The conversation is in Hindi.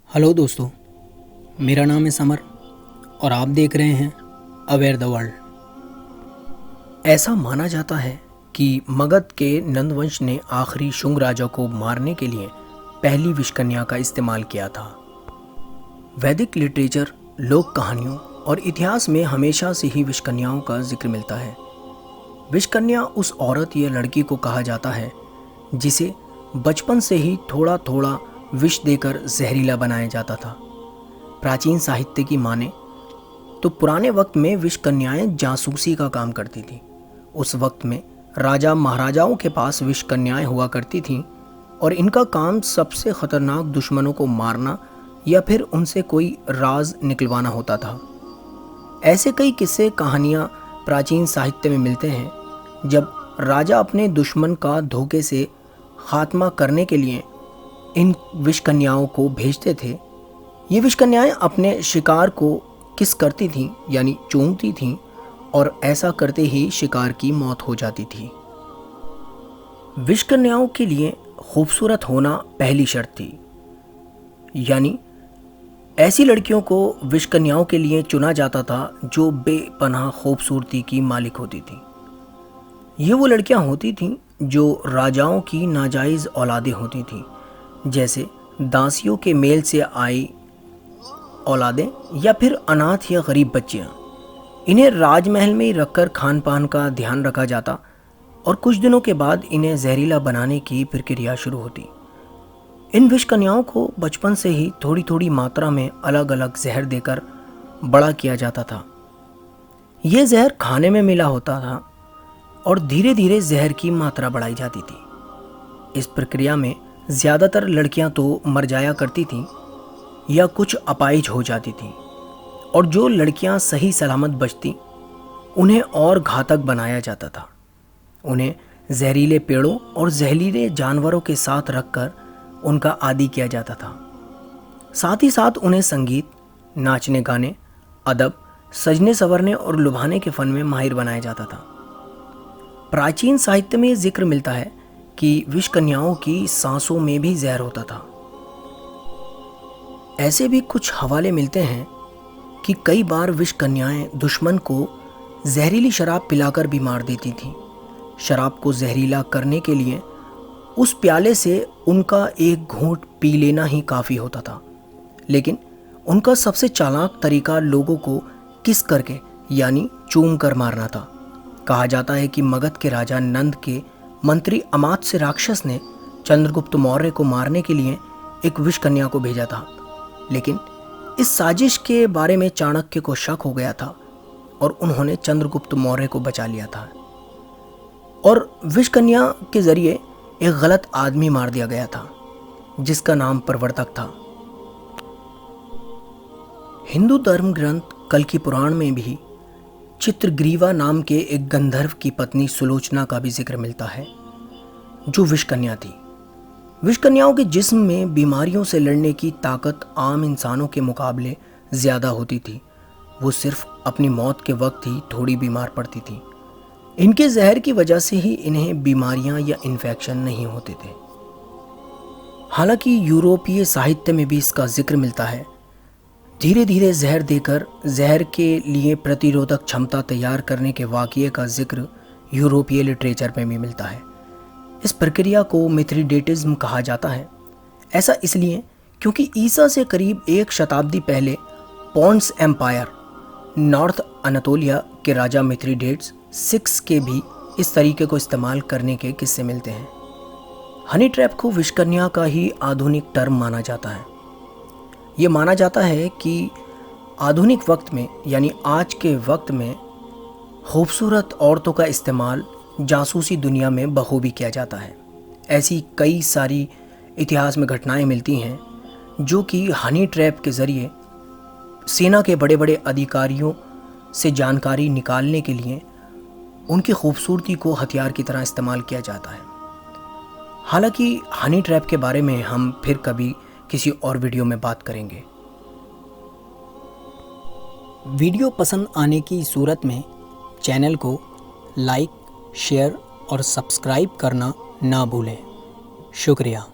हेलो दोस्तों, मेरा नाम है समर और आप देख रहे हैं अवेयर द वर्ल्ड। ऐसा माना जाता है कि मगध के नंदवंश ने आखिरी शुंग राजा को मारने के लिए पहली विषकन्या का इस्तेमाल किया था। वैदिक लिटरेचर, लोक कहानियों और इतिहास में हमेशा से ही विषकन्याओं का जिक्र मिलता है। विषकन्या उस औरत या लड़की को कहा जाता है जिसे बचपन से ही थोड़ा थोड़ा विष देकर जहरीला बनाया जाता था। प्राचीन साहित्य की माने तो पुराने वक्त में विष कन्याएं जासूसी का काम करती थीं। उस वक्त में राजा महाराजाओं के पास विष कन्याएं हुआ करती थीं और इनका काम सबसे खतरनाक दुश्मनों को मारना या फिर उनसे कोई राज निकलवाना होता था। ऐसे कई किस्से कहानियां प्राचीन साहित्य में मिलते हैं जब राजा अपने दुश्मन का धोखे से खात्मा करने के लिए इन विषकन्याओं को भेजते थे। ये विषकन्याएं अपने शिकार को किस करती थीं, यानी चूमती थीं, और ऐसा करते ही शिकार की मौत हो जाती थी। विषकन्याओं के लिए खूबसूरत होना पहली शर्त थी, यानी ऐसी लड़कियों को विषकन्याओं के लिए चुना जाता था जो बेपनाह खूबसूरती की मालिक होती थी। ये वो लड़कियां होती थीं जो राजाओं की नाजायज़ औलादें होती थीं, जैसे दासियों के मेल से आई औलादें या फिर अनाथ या गरीब बच्चियां। इन्हें राजमहल में ही रखकर खान पान का ध्यान रखा जाता और कुछ दिनों के बाद इन्हें जहरीला बनाने की प्रक्रिया शुरू होती। इन विषकन्याओं को बचपन से ही थोड़ी थोड़ी मात्रा में अलग अलग जहर देकर बड़ा किया जाता था। यह जहर खाने में मिला होता था और धीरे धीरे जहर की मात्रा बढ़ाई जाती थी। इस प्रक्रिया में ज़्यादातर लड़कियां तो मर जाया करती थीं या कुछ अपाहिज हो जाती थीं, और जो लड़कियां सही सलामत बचतीं उन्हें और घातक बनाया जाता था। उन्हें जहरीले पेड़ों और जहरीले जानवरों के साथ रखकर उनका आदी किया जाता था। साथ ही साथ उन्हें संगीत, नाचने गाने, अदब, सजने संवरने और लुभाने के फन में माहिर बनाया जाता था। प्राचीन साहित्य में जिक्र मिलता है कि विषकन्याओं की सांसों में भी जहर होता था। ऐसे भी कुछ हवाले मिलते हैं कि कई बार विषकन्याएं दुश्मन को जहरीली शराब पिलाकर भी मार देती थीं। शराब को जहरीला करने के लिए उस प्याले से उनका एक घूंट पी लेना ही काफ़ी होता था, लेकिन उनका सबसे चालाक तरीका लोगों को किस करके, यानी चूम कर मारना था। कहा जाता है कि मगध के राजा नंद के मंत्री अमात्य राक्षस ने चंद्रगुप्त मौर्य को मारने के लिए एक विषकन्या को भेजा था, लेकिन इस साजिश के बारे में चाणक्य को शक हो गया था और उन्होंने चंद्रगुप्त मौर्य को बचा लिया था और विषकन्या के जरिए एक गलत आदमी मार दिया गया था जिसका नाम प्रवर्तक था। हिंदू धर्म ग्रंथ कल्कि पुराण में भी चित्रग्रीवा नाम के एक गंधर्व की पत्नी सुलोचना का भी जिक्र मिलता है, जो विषकन्या थी। विषकन्याओं के जिस्म में बीमारियों से लड़ने की ताकत आम इंसानों के मुकाबले ज़्यादा होती थी। वो सिर्फ अपनी मौत के वक्त ही थोड़ी बीमार पड़ती थी। इनके जहर की वजह से ही इन्हें बीमारियां या इन्फेक्शन नहीं होते थे। हालांकि यूरोपीय साहित्य में भी इसका जिक्र मिलता है। धीरे धीरे जहर देकर जहर के लिए प्रतिरोधक क्षमता तैयार करने के वाक़ये का जिक्र यूरोपीय लिटरेचर में भी मिलता है। इस प्रक्रिया को मिथ्रिडेटिज्म कहा जाता है। ऐसा इसलिए क्योंकि ईसा से करीब एक शताब्दी पहले पॉन्ड्स एम्पायर, नॉर्थ अनातोलिया के राजा मिथ्रिडेट्स 6 के भी इस तरीके को इस्तेमाल करने के किस्से मिलते हैं। हनी ट्रैप को विषकन्या का ही आधुनिक टर्म माना जाता है। ये माना जाता है कि आधुनिक वक्त में, यानी आज के वक्त में, खूबसूरत औरतों का इस्तेमाल जासूसी दुनिया में बखूबी किया जाता है। ऐसी कई सारी इतिहास में घटनाएं मिलती हैं जो कि हनी ट्रैप के ज़रिए सेना के बड़े बड़े अधिकारियों से जानकारी निकालने के लिए उनकी खूबसूरती को हथियार की तरह इस्तेमाल किया जाता है। हालांकि हनी ट्रैप के बारे में हम फिर कभी किसी और वीडियो में बात करेंगे। वीडियो पसंद आने की सूरत में चैनल को लाइक, शेयर और सब्सक्राइब करना ना भूलें। शुक्रिया।